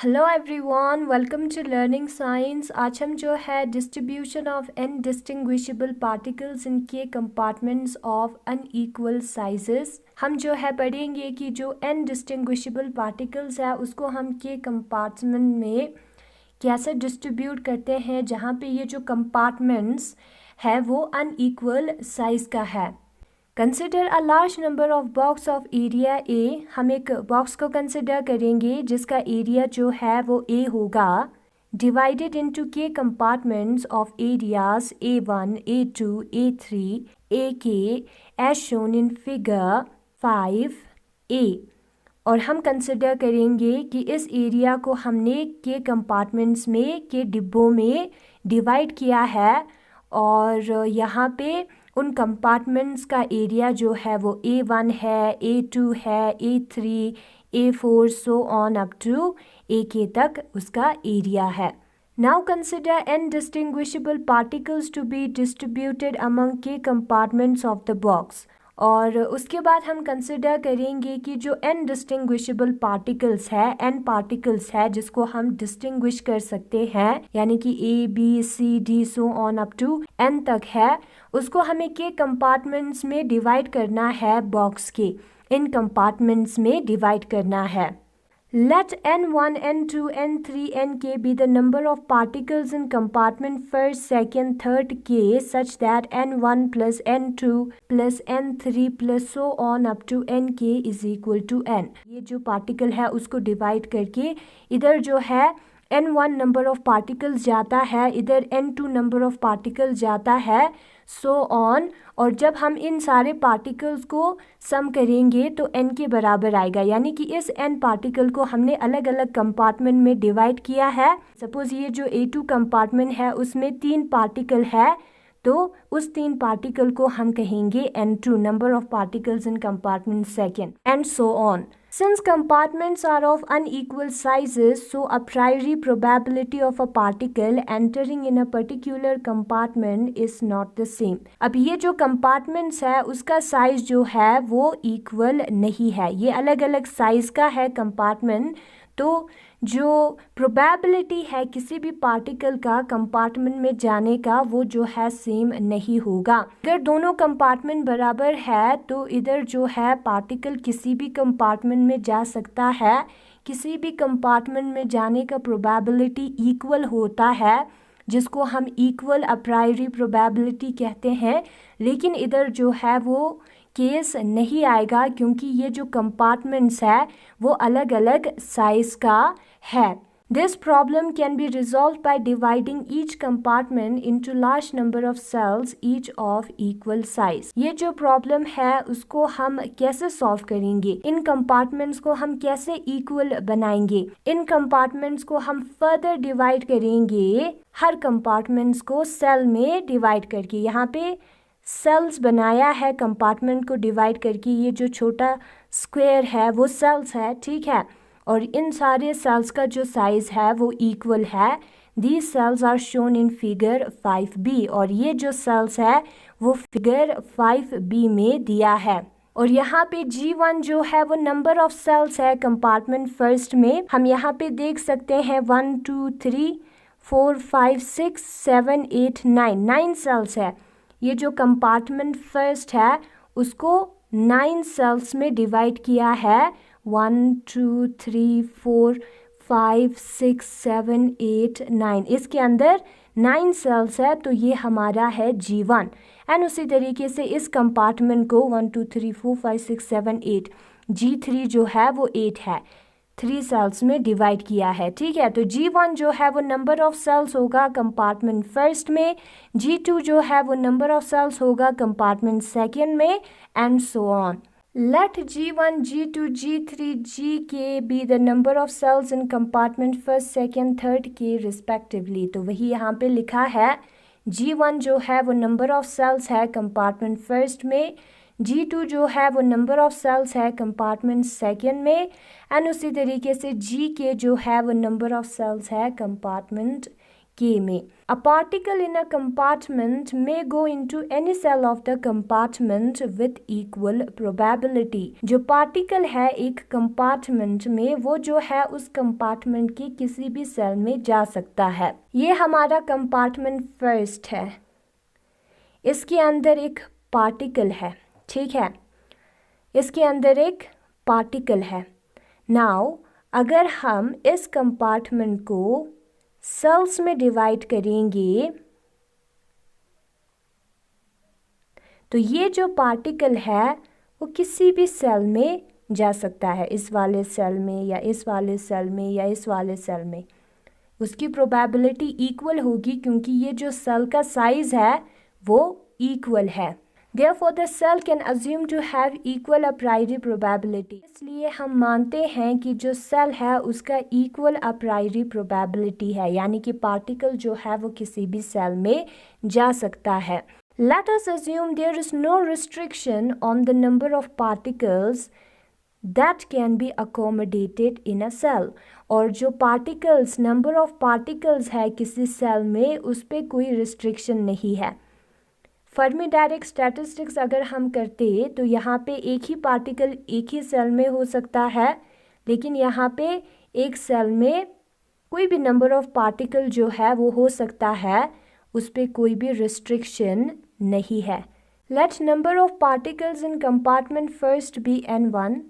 Hello everyone, welcome to learning science. आज हम जो है distribution of n distinguishable particles in k compartments of unequal sizes हम जो है पढ़ेंगे कि जो एन डिस्टिंग्विशेबल पार्टिकल्स है उसको हम के कंपार्टमेंट में कैसे डिस्ट्रीब्यूट करते हैं, जहाँ पे ये जो कंपार्टमेंट्स है वो अनइक्वल साइज का है। Consider a large number of box of area A. हम एक बॉक्स को कंसिडर करेंगे जिसका एरिया जो है वो ए होगा, divided into k compartments of areas A1, A2, A3, AK as shown in figure 5A। और हम कंसिडर करेंगे कि इस एरिया को हमने के कंपार्टमेंट्स में के डिब्बों में डिवाइड किया है और यहाँ पे उन कंपार्टमेंट्स का एरिया जो है वो A1 है, A2 है, A3, A4 so on up to AK तक उसका एरिया है। Now consider n distinguishable particles to be distributed among k compartments of the box. और उसके बाद हम कंसिडर करेंगे कि जो n डिस्टिंग्विशेबल पार्टिकल्स है, n पार्टिकल्स है जिसको हम डिस्टिंग्विश कर सकते हैं, यानी कि A, B, C, D so on up to n तक है, उसको हमें के कंपार्टमेंट्स में डिवाइड करना है, बॉक्स के इन कंपार्टमेंट्स में डिवाइड करना है। Let n1, n2, n3, nk be the number of particles in compartment first, second, third k such that n1 plus n2 plus n3 plus so on up to nk is equal to n। ये जो particle है उसको divide करके इधर जो है n1 number of particles जाता है, इधर n2 नंबर ऑफ पार्टिकल्स जाता है, सो ऑन। और जब हम इन सारे पार्टिकल्स को सम करेंगे तो n के बराबर आएगा, यानी कि इस n पार्टिकल को हमने अलग अलग कंपार्टमेंट में डिवाइड किया है। सपोज ये जो A2 कंपार्टमेंट है उसमें 3 पार्टिकल है, तो उस 3 पार्टिकल को हम कहेंगे n2 number of particles in compartment second, and so on. Since compartments are of unequal sizes, so a priori probability of a particle entering in a particular compartment is not the same। अब ये जो compartments है उसका size जो है वो equal नहीं है, ये अलग अलग size का है compartment, तो जो प्रोबेबिलिटी है किसी भी पार्टिकल का कंपार्टमेंट में जाने का वो जो है सेम नहीं होगा। अगर दोनों कंपार्टमेंट बराबर है तो इधर जो है पार्टिकल किसी भी कंपार्टमेंट में जा सकता है, किसी भी कंपार्टमेंट में जाने का प्रोबेबिलिटी इक्वल होता है, जिसको हम इक्वल अ प्रायोरी प्रोबेबिलिटी कहते हैं। लेकिन इधर जो है वो केस नहीं आएगा क्योंकि ये जो कंपार्टमेंट्स है वो अलग अलग साइज का है। This problem can be resolved by dividing each compartment into large number of cells, each of equal size। ये जो प्रॉब्लम है उसको हम कैसे सॉल्व करेंगे, इन कंपार्टमेंट्स को हम कैसे इक्वल बनाएंगे, इन कंपार्टमेंट्स को हम फर्दर डिवाइड करेंगे, हर कंपार्टमेंट्स को सेल में डिवाइड करके। यहाँ पे सेल्स बनाया है कंपार्टमेंट को डिवाइड करके, ये जो छोटा स्क्वायर है वो सेल्स है, ठीक है। और इन सारे सेल्स का जो साइज है वो इक्वल है। These cells are shown in figure 5B, और ये जो सेल्स है वो फिगर 5B में दिया है। और यहाँ पे G1 जो है वो नंबर ऑफ सेल्स है कंपार्टमेंट फर्स्ट में। हम यहाँ पे देख सकते हैं 1 2 3 4 5 6 7 8 9 सेल्स है। ये जो कंपार्टमेंट फर्स्ट है उसको 9 सेल्स में डिवाइड किया है, 1 2 3 4 5 6 7 8 9, इसके अंदर 9 सेल्स है, तो ये हमारा है G1। एंड उसी तरीके से इस कंपार्टमेंट को 1 2 3 4 5 6 7 8, G3 जो है वो 8 है, 3 सेल्स में डिवाइड किया है, ठीक है। तो G1 जो है वो नंबर ऑफ सेल्स होगा कंपार्टमेंट फर्स्ट में, G2 जो है वो नंबर ऑफ सेल्स होगा कंपार्टमेंट सेकेंड में, and so on. Let G1, G2, G3, Gk be the number of cells in compartment first, second, third k respectively। तो वही यहाँ पे लिखा है, G1 जो है वो नंबर ऑफ सेल्स है कंपार्टमेंट फर्स्ट में, G2 जो है वो नंबर ऑफ सेल्स है कंपार्टमेंट सेकेंड में, एंड उसी तरीके से Gk जो है वो नंबर ऑफ सेल्स है कंपार्टमेंट K में. A particle in a compartment may go into any cell of the compartment with equal probability. जो पार्टिकल है एक कंपार्टमेंट में, वो जो है उस कंपार्टमेंट के किसी भी सेल में जा सकता है. ये हमारा कंपार्टमेंट फर्स्ट है. इसके अंदर एक पार्टिकल है, ठीक है, इसके अंदर एक पार्टिकल है. नाउ अगर हम इस कंपार्टमेंट को सेल्स में डिवाइड करेंगे तो ये जो पार्टिकल है वो किसी भी सेल में जा सकता है, इस वाले सेल में या इस वाले सेल में या इस वाले सेल में. उसकी प्रोबेबिलिटी इक्वल होगी क्योंकि ये जो सेल का साइज है वो इक्वल है. Therefore, the cell can assume to have equal a priori probability. इसलिए हम मानते हैं कि जो सेल है उसका equal a priori probability है, यानी कि पार्टिकल जो है वो किसी भी सेल में जा सकता है. Let us assume there is no restriction on the number of particles that can be accommodated in a cell. और जो particles, number of particles है किसी सेल में, उस पर कोई restriction नहीं है. फर्मी डायरेक्ट स्टैटिस्टिक्स अगर हम करते तो यहाँ पे एक ही पार्टिकल एक ही सेल में हो सकता है, लेकिन यहाँ पे एक सेल में कोई भी नंबर ऑफ पार्टिकल जो है वो हो सकता है, उस पर कोई भी रिस्ट्रिक्शन नहीं है. Let number of particles in compartment first be n1.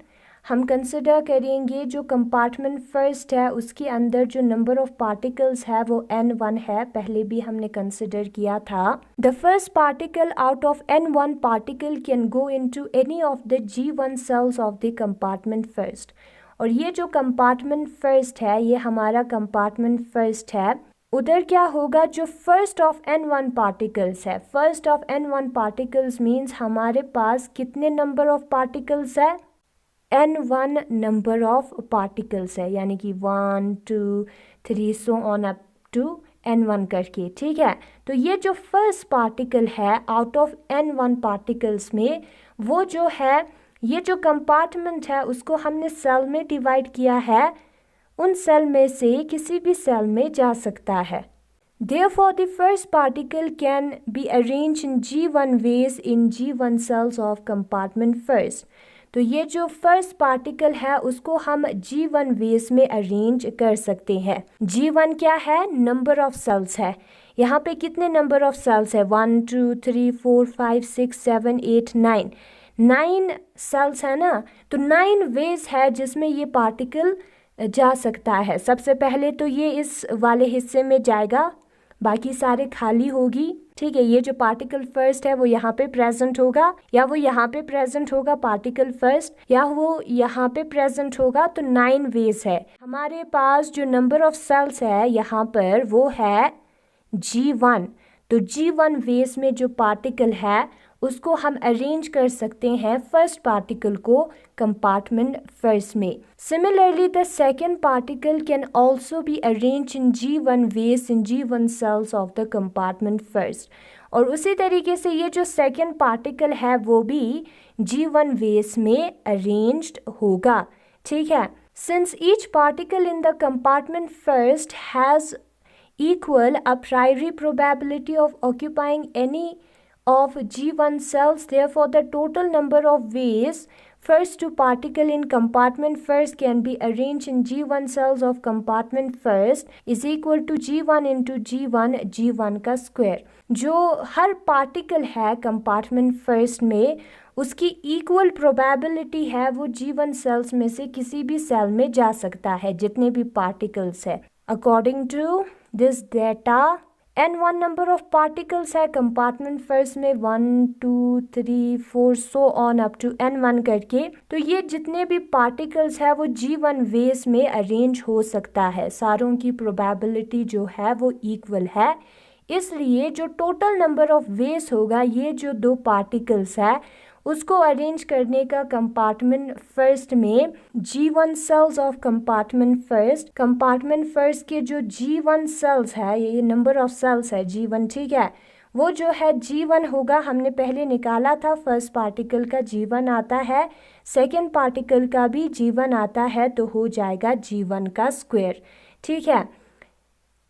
हम कंसिडर करेंगे जो कंपार्टमेंट फर्स्ट है उसके अंदर जो नंबर ऑफ पार्टिकल्स है वो n1 है, पहले भी हमने कंसिडर किया था. The first particle out of n1 particle can go into any of the g1 cells of the compartment first. और ये जो कंपार्टमेंट फर्स्ट है, ये हमारा कंपार्टमेंट फर्स्ट है, उधर क्या होगा, जो फर्स्ट ऑफ n1 पार्टिकल्स है. First of n1 particles means हमारे पास कितने नंबर ऑफ पार्टिकल्स है, n1 नंबर ऑफ पार्टिकल्स है, यानी कि 1 2 3 सो ऑन अप टू n1 करके, ठीक है. तो ये जो फर्स्ट पार्टिकल है आउट ऑफ n1 पार्टिकल्स में, वो जो है ये जो कंपार्टमेंट है उसको हमने सेल में डिवाइड किया है, उन सेल में से किसी भी सेल में जा सकता है. Therefore, the first particle can be arranged in G1 ways in G1 cells of compartment first. तो ये जो फर्स्ट पार्टिकल है उसको हम G1 वेस में अरेंज कर सकते हैं. G1 क्या है, नंबर ऑफ सेल्स है. यहाँ पे कितने नंबर ऑफ सेल्स है, 1 2 3 4 5 6 7 8 9 9 सेल्स है ना. तो 9 वेज है जिसमें ये पार्टिकल जा सकता है. सबसे पहले तो ये इस वाले हिस्से में जाएगा, बाकी सारे खाली होगी, ठीक है. ये जो पार्टिकल फर्स्ट है वो यहाँ पे प्रेजेंट होगा, या वो यहाँ पे प्रेजेंट होगा पार्टिकल फर्स्ट, या वो यहाँ पे प्रेजेंट होगा. तो 9 वेज है. हमारे पास जो नंबर ऑफ सेल्स है यहाँ पर वो है G1. तो G1 वेज में जो पार्टिकल है उसको हम अरेंज कर सकते हैं फर्स्ट पार्टिकल को कंपार्टमेंट फर्स्ट में. Similarly the second particle can also be arrange in G1 ways in G1 cells of the compartment first. और उसी तरीके से ये जो सेकेंड पार्टिकल है वो भी G1 वेज में अरेंज्ड होगा, ठीक है. Since each particle in the compartment first has equal a priori probability of occupying any of G1 cells, therefore the total number of ways first to particle in compartment first can be arranged in G1 cells of compartment first is equal to G1 into G1 का square. जो हर particle है compartment first में उसकी equal probability है वो G1 sales में से किसी भी सेल में जा सकता है, जितने भी पार्टिकल्स है. According to this data n1 number of particles है कंपार्टमेंट फर्स्ट में 1 2 3 4 सो ऑन अप टू n1 करके. तो ये जितने भी पार्टिकल्स है वो G1 वेस में अरेंज हो सकता है. सारों की प्रोबेबिलिटी जो है वो इक्वल है, इसलिए जो टोटल नंबर ऑफ वेस होगा ये जो दो पार्टिकल्स है उसको अरेंज करने का कंपार्टमेंट फर्स्ट में G1 cells of compartment first के जो G1 सेल्स है, ये नंबर ऑफ सेल्स है G1, ठीक है. वो जो है G1 होगा, हमने पहले निकाला था, फर्स्ट पार्टिकल का G1 आता है, सेकेंड पार्टिकल का भी G1 आता है, तो हो जाएगा G1 का स्क्वायर, ठीक है.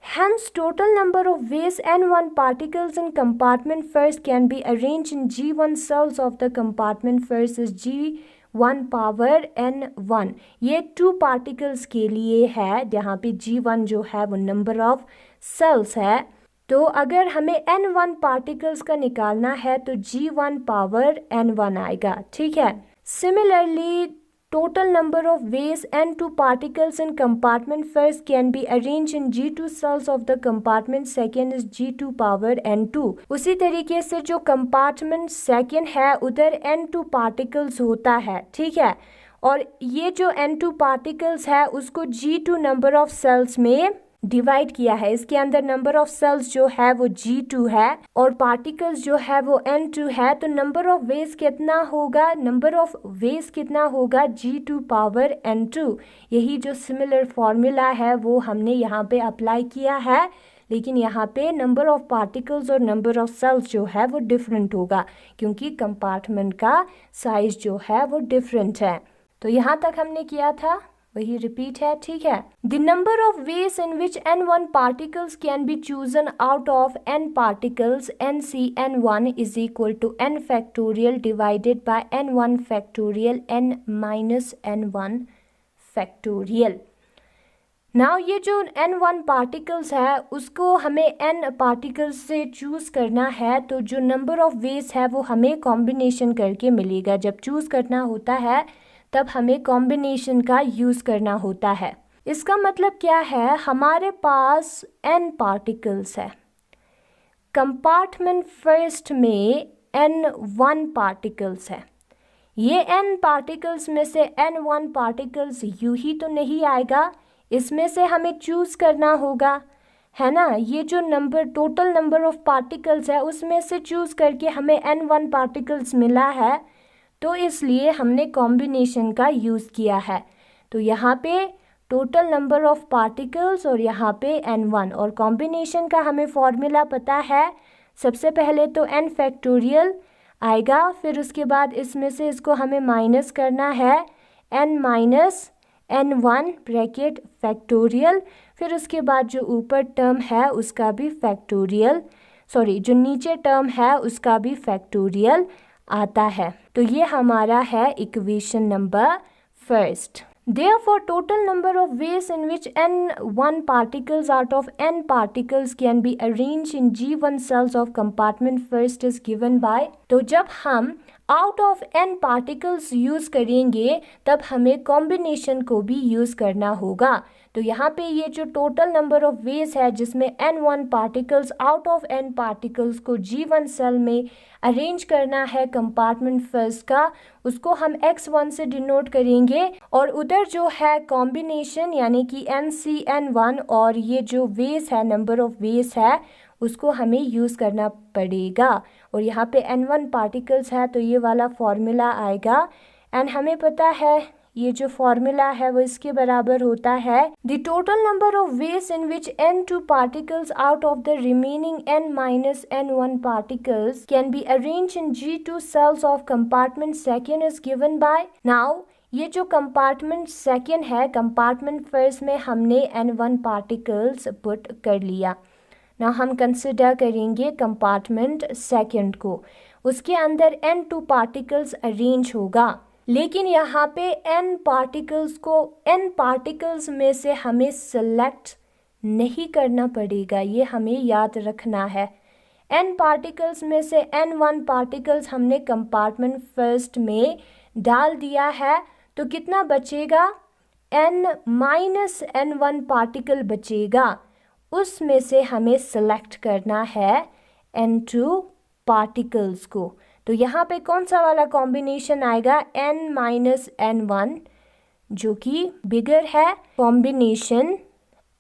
Hence, total number of Weiss N1 particles in compartment first can be arranged in G1 cells of the compartment first is G1 power N1. ये 2 particles के लिए है, जहाँ पे G1 जो है वो number of cells है. तो अगर हमें N1 particles का निकालना है तो G1 power N1 आएगा. ठीक है. Similarly, total number of Weiss N2 particles in compartment first can be arranged in G2 cells of the compartment second is G2 power N2. उसी तरीके से जो compartment second है उधर N2 particles होता है. ठीक है. और ये जो N2 particles है उसको G2 number of cells में डिवाइड किया है. इसके अंदर नंबर ऑफ सेल्स जो है वो G2 है और पार्टिकल्स जो है वो N2 है. तो नंबर ऑफ वेस कितना होगा? नंबर ऑफ वेस कितना होगा? G2 power N2. यही जो सिमिलर फॉर्मूला है वो हमने यहाँ पे अप्लाई किया है, लेकिन यहाँ पे नंबर ऑफ पार्टिकल्स और नंबर ऑफ सेल्स जो है वो डिफरेंट होगा क्योंकि कंपार्टमेंट का साइज जो है वो डिफरेंट है. तो यहाँ तक हमने किया था, वही रिपीट है. ठीक है. The number of ways in which N1 particles can be chosen out of N particles NC(N1) is equal to N factorial divided by N1 factorial N minus N1 factorial. Now ये जो N1 particles है उसको हमें N particles से choose करना है. तो जो नंबर ऑफ वेज है वो हमें कॉम्बिनेशन करके मिलेगा. जब चूज करना होता है तब हमें कॉम्बिनेशन का यूज़ करना होता है. इसका मतलब क्या है? हमारे पास N पार्टिकल्स है. कंपार्टमेंट फर्स्ट में N1 पार्टिकल्स है. ये N पार्टिकल्स में से N1 पार्टिकल्स यूं ही तो नहीं आएगा, इसमें से हमें चूज़ करना होगा, है ना. ये जो number total number of particles है उसमें से चूज़ करके हमें N1 पार्टिकल्स मिला है, तो इसलिए हमने कॉम्बिनेशन का यूज़ किया है. तो यहाँ पे टोटल नंबर ऑफ पार्टिकल्स और यहाँ पे N1 और कॉम्बिनेशन का हमें फॉर्मूला पता है. सबसे पहले तो N फैक्टोरियल आएगा, फिर उसके बाद इसमें से इसको हमें माइनस करना है N minus N1 bracket factorial, फिर उसके बाद जो ऊपर टर्म है उसका भी फैक्टोरियल, जो नीचे टर्म है उसका भी फैक्टोरियल आता है. तो ये हमारा है equation number first. Therefore, total number of ways in which N1 particles out of N particles can be arranged in G1 cells of compartment first is given by. तो जब हम out of N particles use करेंगे तब हमें combination को भी use करना होगा. तो यहाँ पे ये जो टोटल नंबर ऑफ वेज है जिसमें N1 particles out of N particles को G1 सेल में अरेंज करना है कंपार्टमेंट फर्स्ट का, उसको हम X1 से डिनोट करेंगे. और उधर जो है कॉम्बिनेशन यानी कि NC(N1) और ये जो वेज है नंबर ऑफ वेज है उसको हमें यूज़ करना पड़ेगा. और यहाँ पे N1 पार्टिकल्स है तो ये वाला फॉर्मूला आएगा. एंड हमें पता है ये जो फॉर्मूला है वो इसके बराबर होता है the total number of ways in which N2 particles out of the remaining N minus N1 particles can be arrange in G2 cells of compartment second is given by. Now ये जो compartment second है, compartment first में हमने N1 particles put कर लिया. ना हम consider करेंगे कंपार्टमेंट सेकेंड को, उसके अंदर N2 पार्टिकल्स अरेंज होगा, लेकिन यहाँ पे N पार्टिकल्स को N पार्टिकल्स में से हमें सेलेक्ट नहीं करना पड़ेगा, ये हमें याद रखना है. N पार्टिकल्स में से N1 पार्टिकल्स हमने कंपार्टमेंट फर्स्ट में डाल दिया है, तो कितना बचेगा? N माइनस N1 पार्टिकल बचेगा, उसमें से हमें सेलेक्ट करना है N2 पार्टिकल्स को. तो यहाँ पे कौन सा वाला कॉम्बिनेशन आएगा? N माइनस N1 जो कि बिगर है, कॉम्बिनेशन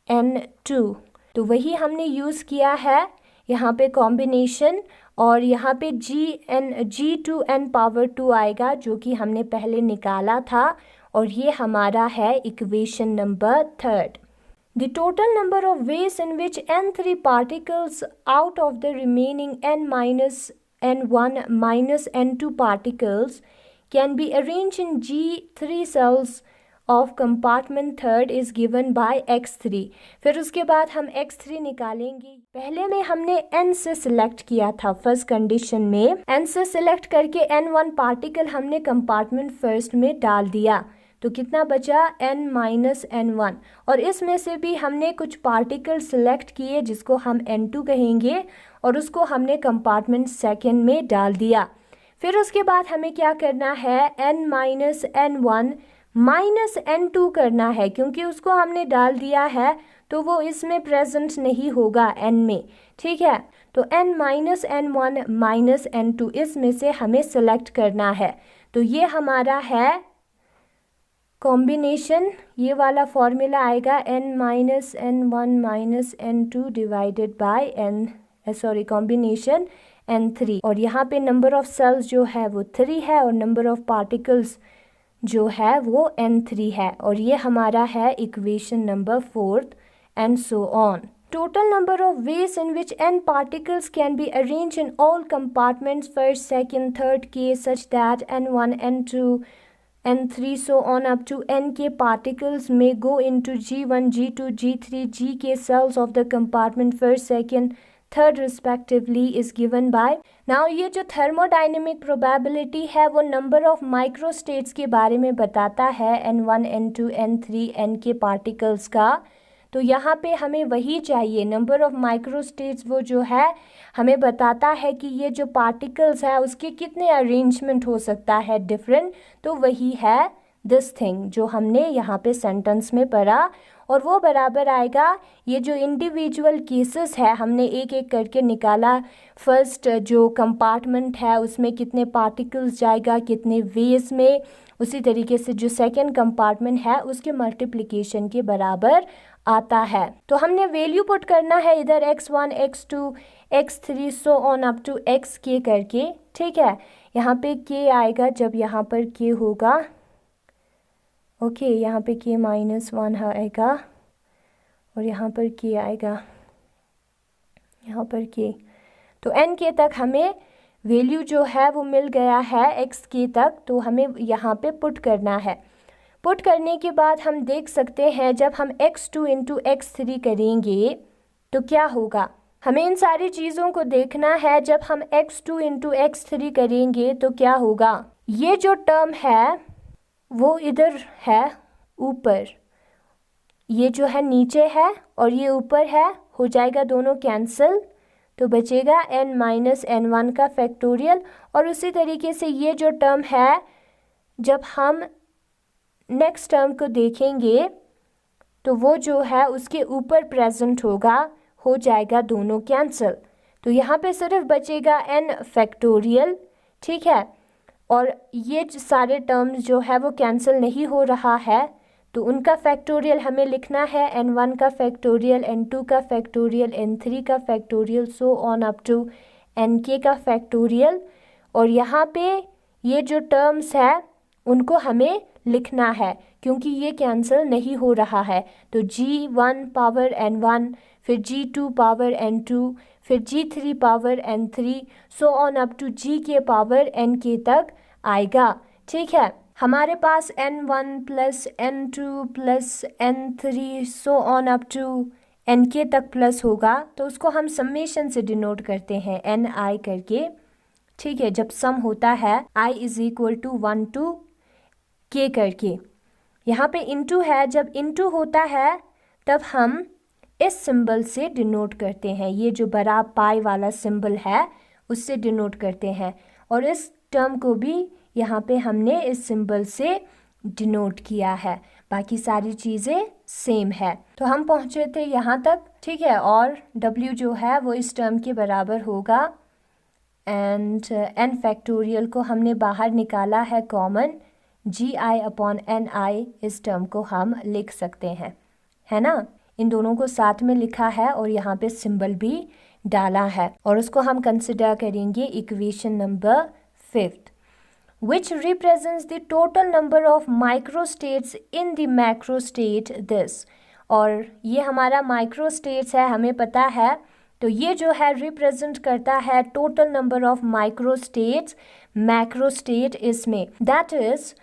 N2. तो वही हमने यूज़ किया है यहाँ पे कॉम्बिनेशन. और यहाँ पे G2N पावर 2 आएगा जो कि हमने पहले निकाला था, और ये हमारा है equation number third. The total number of ways in which N3 particles out of the remaining N minus N1 minus N2 particles can be arranged in G3 cells of compartment third is given bye x3। फिर उसके बाद हम x3 निकालेंगे। पहले में हमने n से select किया था फर्स्ट कंडीशन में, n से सिलेक्ट करके n1 पार्टिकल हमने कंपार्टमेंट फर्स्ट में डाल दिया, तो कितना बचा n माइनस n1। और इसमें से भी हमने कुछ पार्टिकल सिलेक्ट किए जिसको हम n2 कहेंगे और उसको हमने कंपार्टमेंट सेकेंड में डाल दिया। फिर उसके बाद हमें क्या करना है, n minus n1 minus n2 करना है, क्योंकि उसको हमने डाल दिया है तो वो इसमें प्रेजेंट नहीं होगा n में, ठीक है। तो n minus n1 minus n2 इसमें से हमें सेलेक्ट करना है। तो ये हमारा है कॉम्बिनेशन, ये वाला फॉर्मूला आएगा n minus n1 minus n2 divided by combination n3। और यहाँ पे नंबर ऑफ सेल्स जो है वो 3 है और नंबर ऑफ पार्टिकल्स जो है वो n3 है। और ये हमारा है equation number 4 and so on. Total number of ways in which n particles can be arranged in all compartments, first, second, third case, such that n1, n2, n3 so on up to n के particles may go into g1, g2, g3, g के cells of the compartment first, second, third respectively is given by। Now ये जो thermodynamic probability है वो number of microstates के बारे में बताता है, n1, n2, n3, n के particles का। तो यहाँ पे हमें वही चाहिए, नंबर ऑफ माइक्रोस्टेट्स वो जो है हमें बताता है कि ये जो पार्टिकल्स है उसके कितने अरेंजमेंट हो सकता है डिफरेंट। तो वही है दिस थिंग जो हमने यहाँ पे सेंटेंस में पढ़ा, और वो बराबर आएगा ये जो इंडिविजुअल केसेस है हमने एक एक करके निकाला। फर्स्ट जो कंपार्टमेंट है उसमें कितने पार्टिकल्स जाएगा कितने वेज में, उसी तरीके से जो सेकंड कंपार्टमेंट है उसके मल्टीप्लिकेशन के बराबर आता है। तो हमने वैल्यू पुट करना है इधर x1, x2, x3 so on up to xk करके, ठीक है। यहाँ पे k आएगा जब यहाँ पर k होगा, ओके, यहाँ पे k माइनस 1 आएगा और यहाँ पर k आएगा, यहाँ पर k। तो nk तक हमें वैल्यू जो है वो मिल गया है xk तक, तो हमें यहाँ पे पुट करना है। पुट करने के बाद हम देख सकते हैं जब हम x2 इंटू x3 करेंगे तो क्या होगा, हमें इन सारी चीज़ों को देखना है। जब हम x2 इंटू x3 करेंगे तो क्या होगा, ये जो टर्म है वो इधर है ऊपर, ये जो है नीचे है और ये ऊपर है, हो जाएगा दोनों कैंसिल, तो बचेगा n माइनस n1 का फैक्टोरियल। और उसी तरीके से ये जो टर्म है जब हम नेक्स्ट टर्म को देखेंगे तो वो जो है उसके ऊपर प्रेजेंट होगा, हो जाएगा दोनों कैंसिल। तो यहाँ पे सिर्फ बचेगा n फैक्टोरियल, ठीक है। और ये सारे टर्म्स जो है वो कैंसिल नहीं हो रहा है, तो उनका फैक्टोरियल हमें लिखना है, n1 का फैक्टोरियल, n2 का फैक्टोरियल, n3 का factorial, so on up to nk का फैक्टोरियल। और यहाँ पे ये जो टर्म्स है उनको हमें लिखना है क्योंकि ये कैंसिल नहीं हो रहा है। तो g1 पावर n1, फिर g2 पावर n2, फिर g3 power n3, so on up to g के पावर nk तक आएगा, ठीक है। हमारे पास n1 plus n2 plus n3 so on up to nk तक प्लस होगा, तो उसको हम समेशन से डिनोट करते हैं ni करके, ठीक है। जब सम होता है i is equal to 1 to k करके, यहाँ पे इंटू है, जब इंटू होता है तब हम इस सिंबल से डिनोट करते हैं, ये जो बड़ा पाई वाला सिंबल है उससे डिनोट करते हैं। और इस टर्म को भी यहाँ पे हमने इस सिंबल से डिनोट किया है, बाकी सारी चीज़ें सेम है। तो हम पहुँचे थे यहाँ तक, ठीक है। और w जो है वो इस टर्म के बराबर होगा एंड n फैक्टोरियल को हमने बाहर निकाला है कॉमन, gi अपॉन ni इस टर्म को हम लिख सकते हैं, है ना। इन दोनों को साथ में लिखा है और यहाँ पे सिंबल भी डाला है, और उसको हम कंसिडर करेंगे equation number 5th, which represents the total number of microstates in the macrostate this। और ये हमारा माइक्रोस्टेट्स है, हमें पता है, तो ये जो है रिप्रेजेंट करता है total number of microstates macrostate इसमें, that is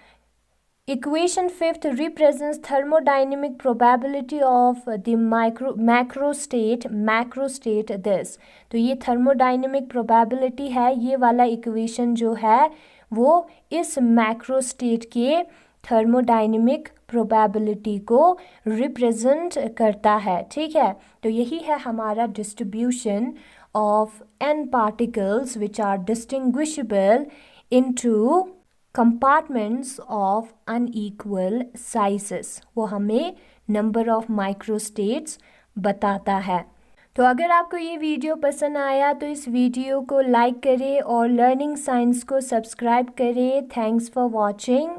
Equation fifth represents thermodynamic probability of the macro state this. तो ये thermodynamic probability है, ये वाला equation जो है वो इस macro state के thermodynamic probability को represent करता है, ठीक है। तो यही है हमारा distribution of n particles which are distinguishable into compartments of unequal sizes। वो हमें नंबर ऑफ माइक्रोस्टेट्स बताता है। तो अगर आपको ये वीडियो पसंद आया तो इस वीडियो को लाइक करें और लर्निंग साइंस को सब्सक्राइब करें। Thanks for watching.